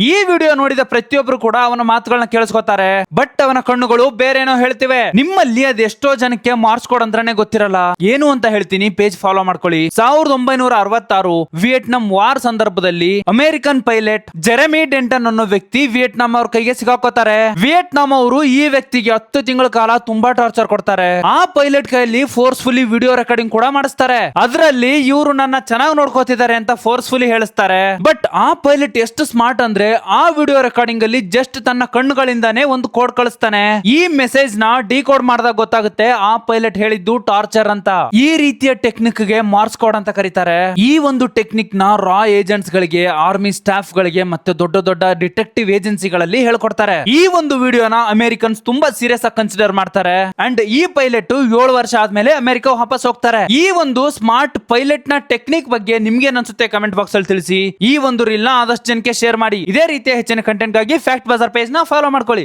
ಈ ವಿಡಿಯೋ ನೋಡಿದ ಪ್ರತಿಯೊಬ್ರು ಕೂಡ ಅವನ ಮಾತುಗಳನ್ನ ಕೇಳಿಸ್ಕೊತಾರೆ. ಬಟ್ ಅವನ ಕಣ್ಣುಗಳು ಬೇರೇನೋ ಹೇಳ್ತಿವೆ. ನಿಮ್ಮಲ್ಲಿ ಅದೆಷ್ಟೋ ಜನಕ್ಕೆ ಮಾರ್ಕ್ಸ್ ಕೋಡ್ ಅಂತಾನೆ ಗೊತ್ತಿರಲ್ಲ. ಏನು ಅಂತ ಹೇಳ್ತೀನಿ, ಪೇಜ್ ಫಾಲೋ ಮಾಡ್ಕೊಳ್ಳಿ. 1966 ವಿಯೆಟ್ನಾಂ ವಾರ್ ಸಂದರ್ಭದಲ್ಲಿ ಅಮೆರಿಕನ್ ಪೈಲಟ್ ಜೆರೆಮಿ ಡೆಂಟನ್ ಅನ್ನೋ ವ್ಯಕ್ತಿ ವಿಯೆಟ್ನಾಂ ಅವ್ರ ಕೈಗೆ ಸಿಗಾಕೋತಾರೆ. ವಿಯೆಟ್ನಾಂ ಅವರು ಈ ವ್ಯಕ್ತಿಗೆ 10 ತಿಂಗಳ ಕಾಲ ತುಂಬಾ ಟಾರ್ಚರ್ ಕೊಡ್ತಾರೆ. ಆ ಪೈಲಟ್ ಕೈಯಲ್ಲಿ ಫೋರ್ಸ್ಫುಲಿ ವಿಡಿಯೋ ರೆಕಾರ್ಡಿಂಗ್ ಕೂಡ ಮಾಡಿಸ್ತಾರೆ. ಅದರಲ್ಲಿ ಇವರು ನನ್ನ ಚೆನ್ನಾಗಿ ನೋಡ್ಕೋತಿದ್ದಾರೆ ಅಂತ ಫೋರ್ಸ್ಫುಲಿ ಹೇಳಿಸ್ತಾರೆ. ಬಟ್ ಆ ಪೈಲಟ್ ಎಷ್ಟು ಸ್ಮಾರ್ಟ್ ಅಂದ್ರೆ ಆ ವಿಡಿಯೋ ರೆಕಾರ್ಡಿಂಗ್ ಅಲ್ಲಿ ಜಸ್ಟ್ ತನ್ನ ಕಣ್ಣುಗಳಿಂದಾನೇ ಒಂದು ಕೋಡ್ ಕಳಿಸ್ತಾನೆ. ಈ ಮೆಸೇಜ್ ನ ಡಿಕೋಡ್ ಮಾಡಿದಾಗ ಗೊತ್ತಾಗುತ್ತೆ ಆ ಪೈಲಟ್ ಹೇಳಿದ್ದು ಟಾರ್ಚರ್ ಅಂತ. ಈ ರೀತಿಯ ಟೆಕ್ನಿಕ್ ಗೆ ಮಾರ್ಕ್ಸ್ ಕೋಡ್ ಅಂತ ಕರೀತಾರೆ. ಈ ಒಂದು ಟೆಕ್ನಿಕ್ ನ ರಾ ಏಜೆಂಟ್ಸ್ ಗಳಿಗೆ, ಆರ್ಮಿ ಸ್ಟಾಫ್ ಗಳಿಗೆ ಮತ್ತೆ ದೊಡ್ಡ ದೊಡ್ಡ ಡಿಟೆಕ್ಟಿವ್ ಏಜೆನ್ಸಿಗಳಲ್ಲಿ ಹೇಳ್ಕೊಡ್ತಾರೆ. ಈ ಒಂದು ವಿಡಿಯೋನ ಅಮೆರಿಕನ್ಸ್ ತುಂಬಾ ಸೀರಿಯಸ್ ಆಗಿ ಕನ್ಸಿಡರ್ ಮಾಡ್ತಾರೆ. ಅಂಡ್ ಈ ಪೈಲಟ್ 7 ವರ್ಷ ಆದ್ಮೇಲೆ ಅಮೆರಿಕ ವಾಪಸ್ ಹೋಗ್ತಾರೆ. ಈ ಒಂದು ಸ್ಮಾರ್ಟ್ ಪೈಲಟ್ ನ ಟೆಕ್ನಿಕ್ ಬಗ್ಗೆ ನಿಮ್ಗೆ ಅನ್ಸುತ್ತೆ ಕಮೆಂಟ್ ಬಾಕ್ಸ್ ಅಲ್ಲಿ ತಿಳಿಸಿ. ಈ ಒಂದು ರೀಲ್ ನ ಆದಷ್ಟು ಜನಕ್ಕೆ ಶೇರ್ ಮಾಡಿ. ಇದೇ ರೀತಿಯ ಹೆಚ್ಚಿನ ಕಂಟೆಂಟ್ ಗಾಗಿ ಫ್ಯಾಕ್ಟ್ ಬಜಾರ್ ಪೇಜ್ ನ ಫಾಲೋ ಮಾಡ್ಕೊಳ್ಳಿ.